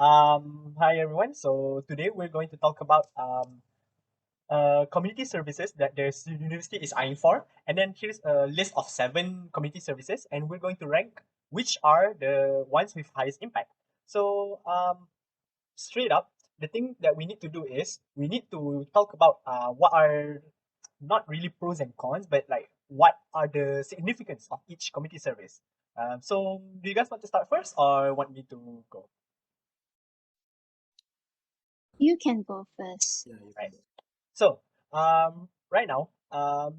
Hi everyone. So today we're going to talk about community services that the university is eyeing for, and then here's a list of 7 community services, and we're going to rank which are the ones with highest impact. So straight up, the thing that we need to do is we need to talk about what are not really pros and cons, but like what are the significance of each community service. So do you guys want to start first or want me to go? You can go first. Yeah, you Right. can. So, right now,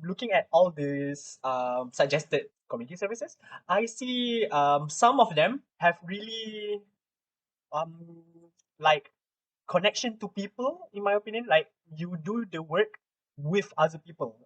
looking at all these suggested community services, I see some of them have really um like connection to people. In my opinion, like you do the work with other people.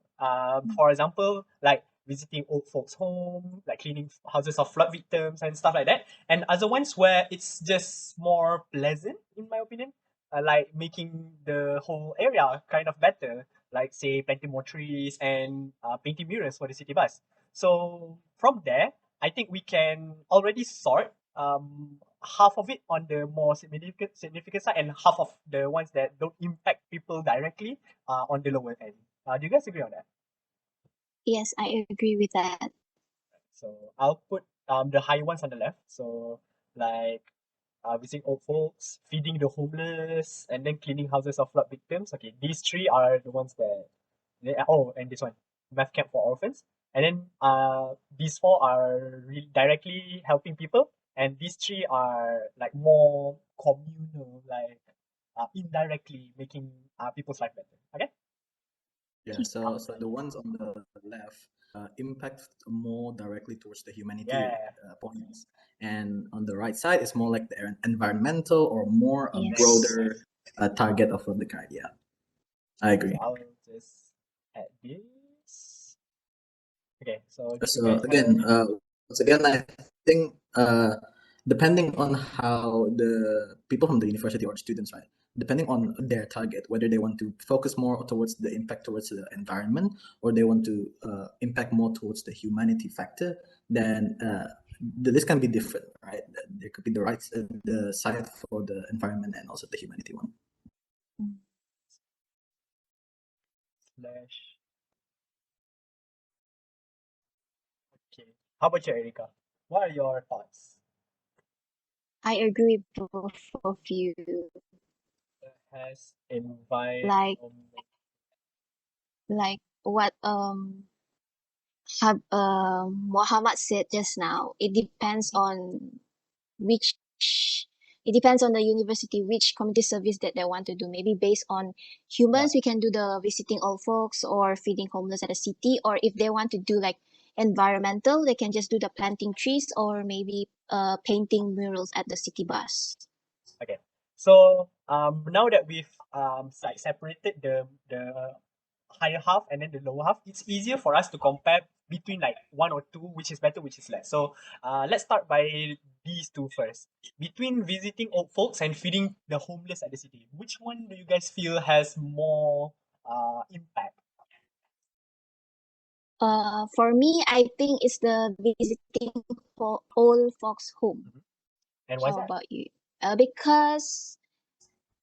For example, like visiting old folks' home, like cleaning houses of flood victims and stuff like that. And other ones where it's just more pleasant, in my opinion, like making the whole area kind of better, like say planting more trees and painting murals for the city bus. So from there, I think we can already sort half of it on the more significant side and half of the ones that don't impact people directly on the lower end. Do you guys agree on that? Yes, I agree with that. So I'll put the high ones on the left. So like visiting old folks, feeding the homeless, and then cleaning houses of flood victims. Okay, these three are the ones that oh, and this one, math camp for orphans. And then these four are directly helping people, and these three are like more communal, like indirectly making people's life better. Okay. Yeah, so the ones on the left impact more directly towards the humanity Yeah. points, and on the right side is more like the environmental or more a Yes. broader target of the card. Yeah, I So agree. I'll just add this. Okay. So you So guys wanna? again, once again, I think depending on how the people from the university or students, right, depending on their target, whether they want to focus more towards the impact towards the environment or they want to impact more towards the humanity factor, then the list can be different, right? There could be the side for the environment and also the humanity one. Slash. Okay. How about you, Erika? What are your thoughts? I agree with both of you. Has environment. Like what Muhammad said just now. Which it depends on the university which community service that they want to do. Maybe based on humans, we can do the visiting old folks or feeding homeless at a city. Or if they want to do like environmental, they can just do the planting trees or maybe painting murals at the city bus. Okay. So now that we've like separated the higher half and then the lower half, it's easier for us to compare between like one or two, which is better, which is less. So let's start by these two first. Between visiting old folks and feeding the homeless at the city, which one do you guys feel has more impact? For me, I think it's the visiting for old folks home. And why is How that? about you? Because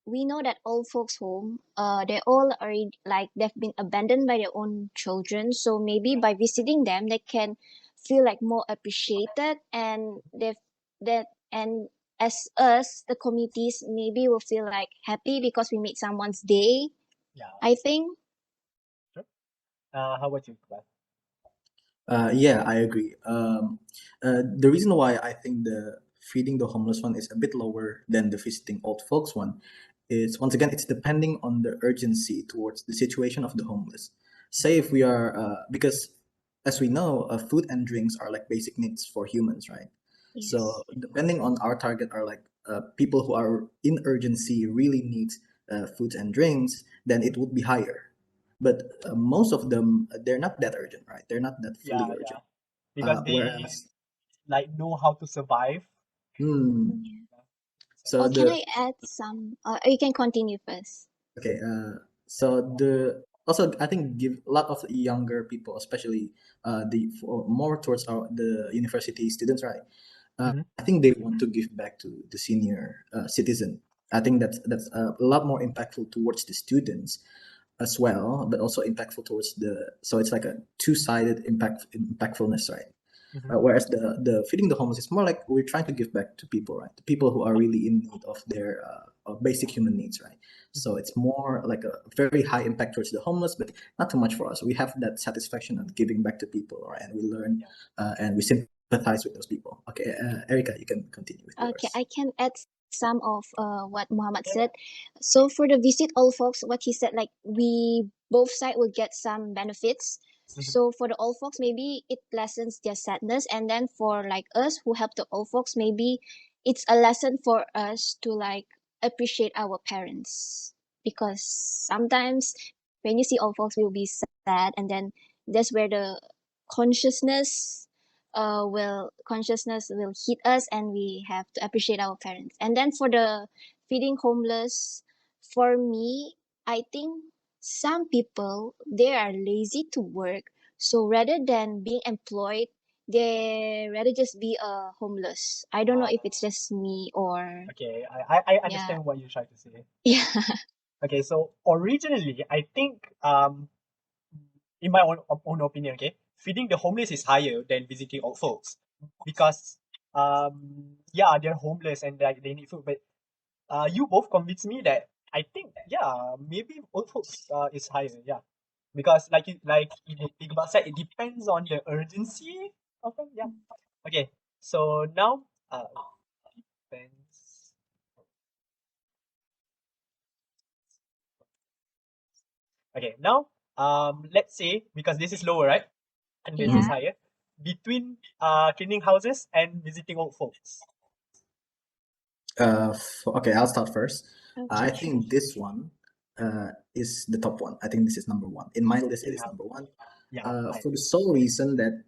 we know that old folks home, they all are like they've been abandoned by their own children. So maybe by visiting them, they can feel like more appreciated, and that and as us, the communities, maybe will feel like happy because we made someone's day. Yeah. I think. Sure. How about you, Iqbal? Yeah, I agree. The reason why I think the feeding the homeless one is a bit lower than the visiting old folks one is once again it's depending on the urgency towards the situation of the homeless. Say if we are because as we know, food and drinks are like basic needs for humans, right? Yes. So depending on our target are like people who are in urgency really need foods and drinks, then it would be higher, but most of them they're not that urgent, right? They're not that fully Yeah, yeah. urgent. Because they Whereas like know how to survive. hmm, Yeah. So, so Oh, can the I add some? You can continue first. okay so the also I think give a lot of younger people, especially the for more towards the university students, right? I think they want to give back to the senior citizen. I think that's a lot more impactful towards the students as well, but also impactful towards the. So it's like a two-sided impactfulness, right? Whereas the feeding the homeless is more like we're trying to give back to people, right? The people who are really in need of their basic human needs, right? So it's more like a very high impact towards the homeless, but not too much for us. We have that satisfaction of giving back to people, right? And we learn and we sympathize with those people. Okay, Erica, you can continue with Okay, yours. I can add some of what Muhammad said. So for the visit all folks, what he said, like we both side will get some benefits. So for the old folks, maybe it lessens their sadness, and then for like us who help the old folks, maybe it's a lesson for us to like appreciate our parents, because sometimes when you see old folks, we'll be sad, and then that's where the consciousness will consciousness will hit us, and we have to appreciate our parents. And then for the feeding homeless, for me, I think some people, they are lazy to work, so rather than being employed, they rather just be a homeless. I don't know if it's just me or Okay, I yeah. understand what you're trying to say. Yeah. Okay, so originally, I think in my own opinion, okay, feeding the homeless is higher than visiting old folks because yeah, they're homeless and like they need food. But you both convinced me that I think yeah, maybe old folks is higher, yeah, because Iqbal said, it depends on the urgency of them. Yeah. Okay, so now depends. Okay, now let's say because this is lower, right? And this is Yeah. higher. Between cleaning houses and visiting old folks. Okay, I'll start first. I Okay. think this one is the top one. I think this is number one. In my list, it is Yeah, number one. yeah, For the sole reason that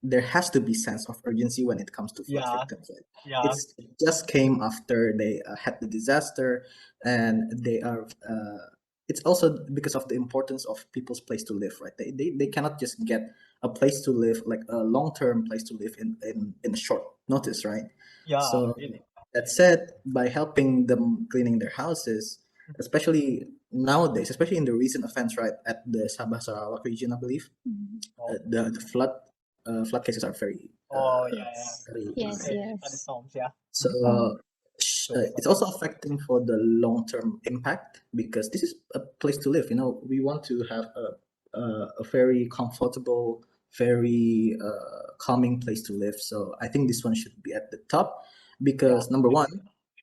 there has to be sense of urgency when it comes to flood yeah, victims. Right? yeah, It just came after they had the disaster, and they are. It's also because of the importance of people's place to live, right? They cannot just get a place to live, like a long-term place to live in a short notice, right? yeah, So really. that said, by helping them cleaning their houses, especially nowadays, especially in the recent events, right, at the Sabah Sarawak region, I believe, Mhm. Oh, the flood cases are very oh yeah, yeah. Yes. very Yes, high. Recent yes. thunderstorms, yeah. So Mm. Those it's also floods. affecting for the long term impact because this is a place to live. You know, we want to have a very comfortable, very calming place to live. So I think this one should be at the top Yeah, because number one,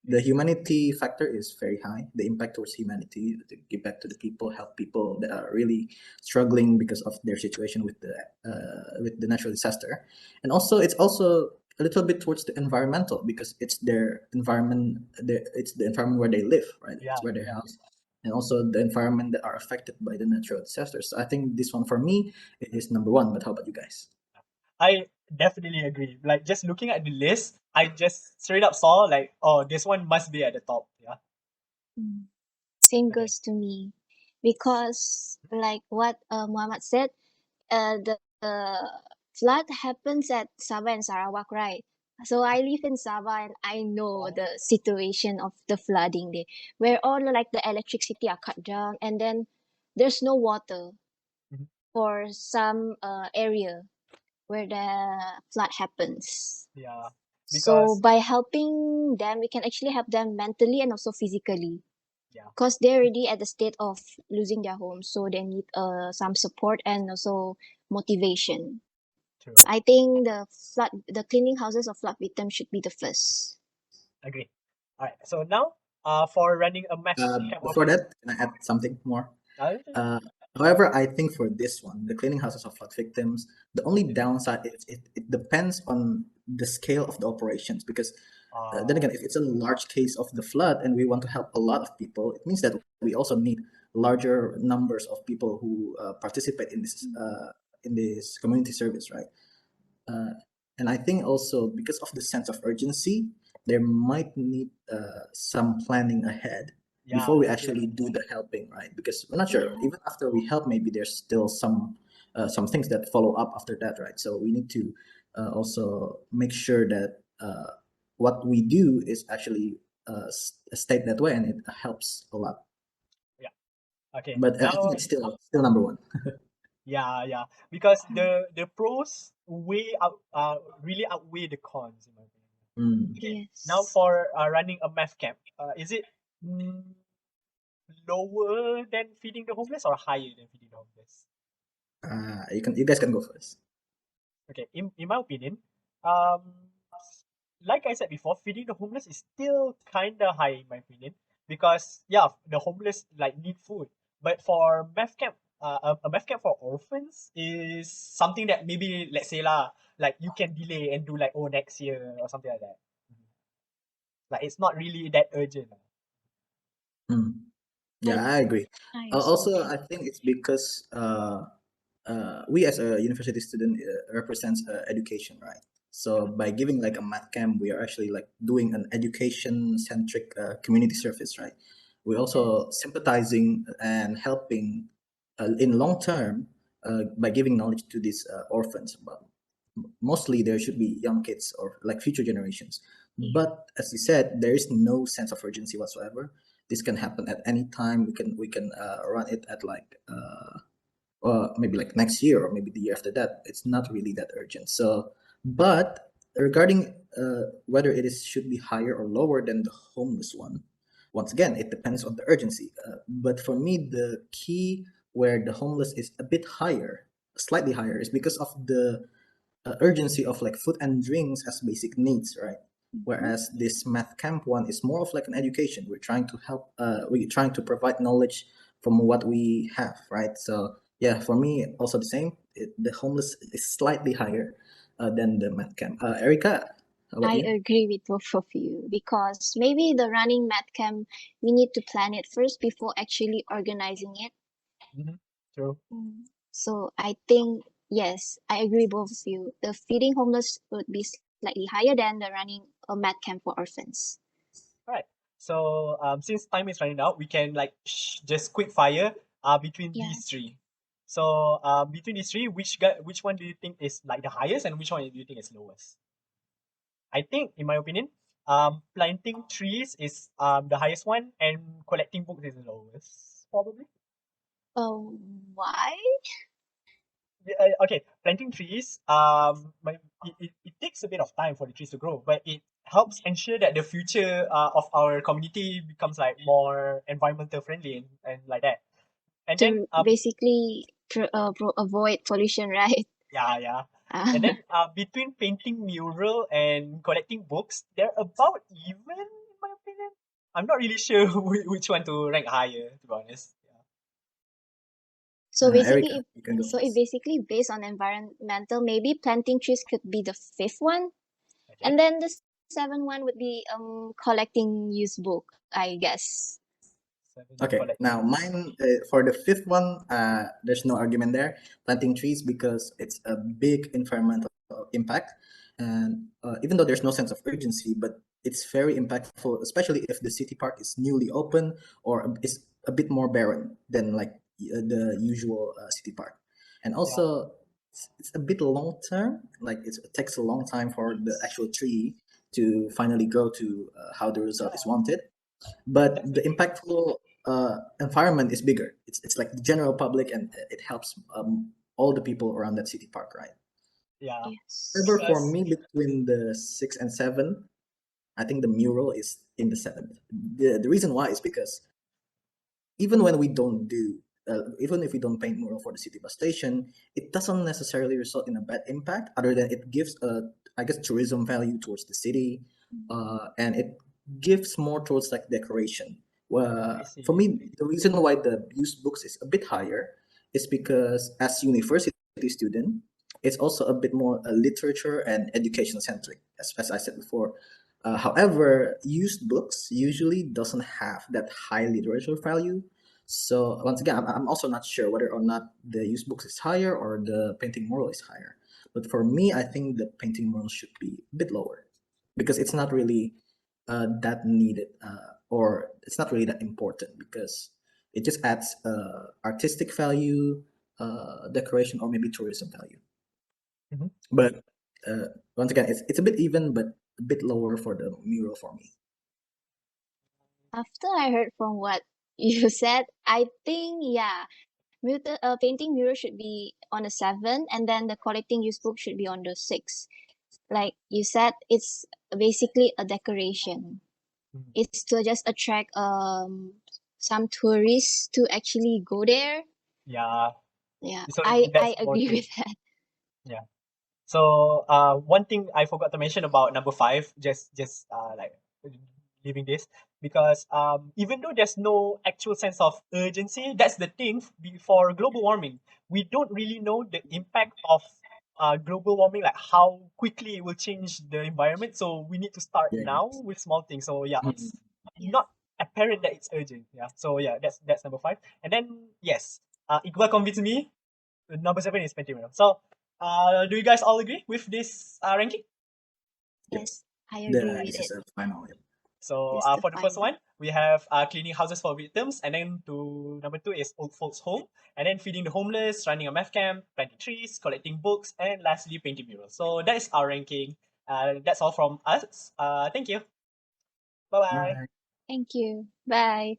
the humanity factor is very high. The impact towards humanity, to give back to the people, help people that are really struggling because of their situation with the natural disaster, and also it's also a little bit towards the environmental because it's their environment. It's the environment where they live, right? yeah, It's where their yeah. house, and also the environment that are affected by the natural disasters. So I think this one for me is number one. But how about you guys? I definitely agree. Like just looking at the list, I just straight up saw like, oh, this one must be at the top. Yeah. Mm. Same Okay. goes to me, because like what Muhammad said, the flood happens at Sabah and Sarawak, right? So I live in Sabah and I know Oh, the situation of the flooding there, where all like the electricity are cut down, and then there's no water mhm. for some area where the flood happens. Yeah. So Because by helping them, we can actually help them mentally and also physically, yeah, because they're already at the state of losing their home, so they need some support and also motivation. true. I think the cleaning houses of flood victims should be the first. Agree. All right. So now, for running a mass camp Before operation. that, can I add something more? Uh, Uh, However, I think for this one, the cleaning houses of flood victims, the only downside is it depends on the scale of the operations because then uh, again, if it's a large case of the flood and we want to help a lot of people, it means that we also need larger numbers of people who participate in this community service, right? Uh, and I think also because of the sense of urgency, there might need some planning ahead yeah, before we true. actually do the helping, right? Because we're not sure. Yeah. Even after we help, maybe there's still some things that follow up after that, right? So we need to also make sure that what we do is actually state that way, and it helps a lot. Yeah. Okay. But I think Now, it's still number one. yeah, because the pros really outweigh the cons in my opinion. Mm. Okay. Now Yes. for running a math camp, is it mm, lower than feeding the homeless or higher than feeding the homeless? You guys can go first. Okay, in my opinion, um, like I said before, feeding the homeless is still kind of high in my opinion because yeah, the homeless like need food, but for math camp, a math camp for orphans is something that maybe let's say lah, like you can delay and do like oh next year or something like that. Mhm. Like it's not really that urgent. Mm. I Yeah, I agree. I also Also, agree. I think it's because we as a university student represents education, right? So by giving like a math camp, we are actually like doing an education centric community service, right? We're Yes. also sympathizing and helping in long term by giving knowledge to these orphans. But mostly there should be young kids or like future generations. Yeah. But as you said, there is no sense of urgency whatsoever. This can happen at any time. We can run it at like maybe like next year or maybe the year after that. It's not really that urgent. So, but regarding whether it is should be higher or lower than the homeless one, once again, it depends on the urgency. But for me, the key where the homeless is a bit higher, slightly higher, is because of the urgency of like food and drinks as basic needs, right? Mhm. Whereas this math camp one is more of like an education. We're trying to help. We're trying to provide knowledge from what we have, right? So yeah, for me also the same. The homeless is slightly higher than the math camp. Erica, how about I you? agree with both of you because maybe the running mat camp we need to plan it first before actually organizing it. Mm-hmm. True. So I think yes, I agree both of you. The feeding homeless would be slightly higher than the running a mat camp for orphans. Right. So since time is running out, we can like just quick fire between Yeah. these three. So between these three, which one do you think is like the highest, and which one do you think is lowest? I think, in my opinion, planting trees is the highest one, and collecting books is the lowest, probably. Why? Yeah, okay, planting trees, it takes a bit of time for the trees to grow, but it helps ensure that the future of our community becomes like more environmental friendly and like that. And then To basically avoid pollution, right? yeah. And Uh, then between painting mural and collecting books, they're about even in my opinion. I'm not really sure which one to rank higher, to be honest. Yeah. so basically, Erica, you can go if first. basically based on environmental, maybe planting trees could be the fifth one, Okay. and then the seventh one would be collecting used book, I guess. Seven Okay, collecting now books. mine for the fifth one, there's no argument there. Planting trees because it's a big environmental impact, and even though there's no sense of urgency, but it's very impactful, especially if the city park is newly open or is a bit more barren than like the usual city park, and Yeah. also it's a bit long term. Like it takes a long time for the Yes. actual tree to finally grow to how the result is Yeah. wanted, but the Definitely. impactful environment is bigger. It's like the general public, and it helps all the people around that city park, right? Yeah. However, Yes. for Because me, between the six and seven, I think the mural is in the seventh. The reason why is because even when we don't do even if we don't paint mural for the city bus station, it doesn't necessarily result in a bad impact, other than it gives a, I guess, tourism value towards the city, and it gives more towards like decoration. I For see. me, the reason why the used books is a bit higher is because as university student, it's also a bit more literature and education centric, as I said before. However, used books usually doesn't have that high literature value. So once again, I'm also not sure whether or not the used books is higher or the painting mural is higher. But for me, I think the painting mural should be a bit lower because it's not really that needed, or it's not really that important because it just adds artistic value, decoration, or maybe tourism value. Mhm. But once again, it's a bit even, but a bit lower for the mural for me. After I heard from what you said, I think yeah, painting mural should be on a 7, and then the collecting used book should be on the 6. Like you said, it's basically a decoration. Mm. It's to just attract some tourists to actually go there. Yeah. Yeah, So I that's more agree true. with that. Yeah. So one thing I forgot to mention about number five, just like leaving this because even though there's no actual sense of urgency, that's the thing. For global warming, we don't really know the impact of global warming, like how quickly it will change the environment. So we need to start Yeah. now with small things. So yeah, Mm. it's Yeah. not apparent that it's urgent. Yeah. So yeah, that's number five. And then yes, Iqbal convinced me. Number seven is Pentium. So do you guys all agree with this ranking? Yep. Yes, I agree with This is it. a final. Yep. So That's the for the first final. one, we have cleaning houses for victims, and then to number two is old folks home, and then feeding the homeless, running a math camp, planting trees, collecting books, and lastly painting murals. So that is our ranking. That's all from us. Thank you. Bye bye. Bye. Thank you. Bye.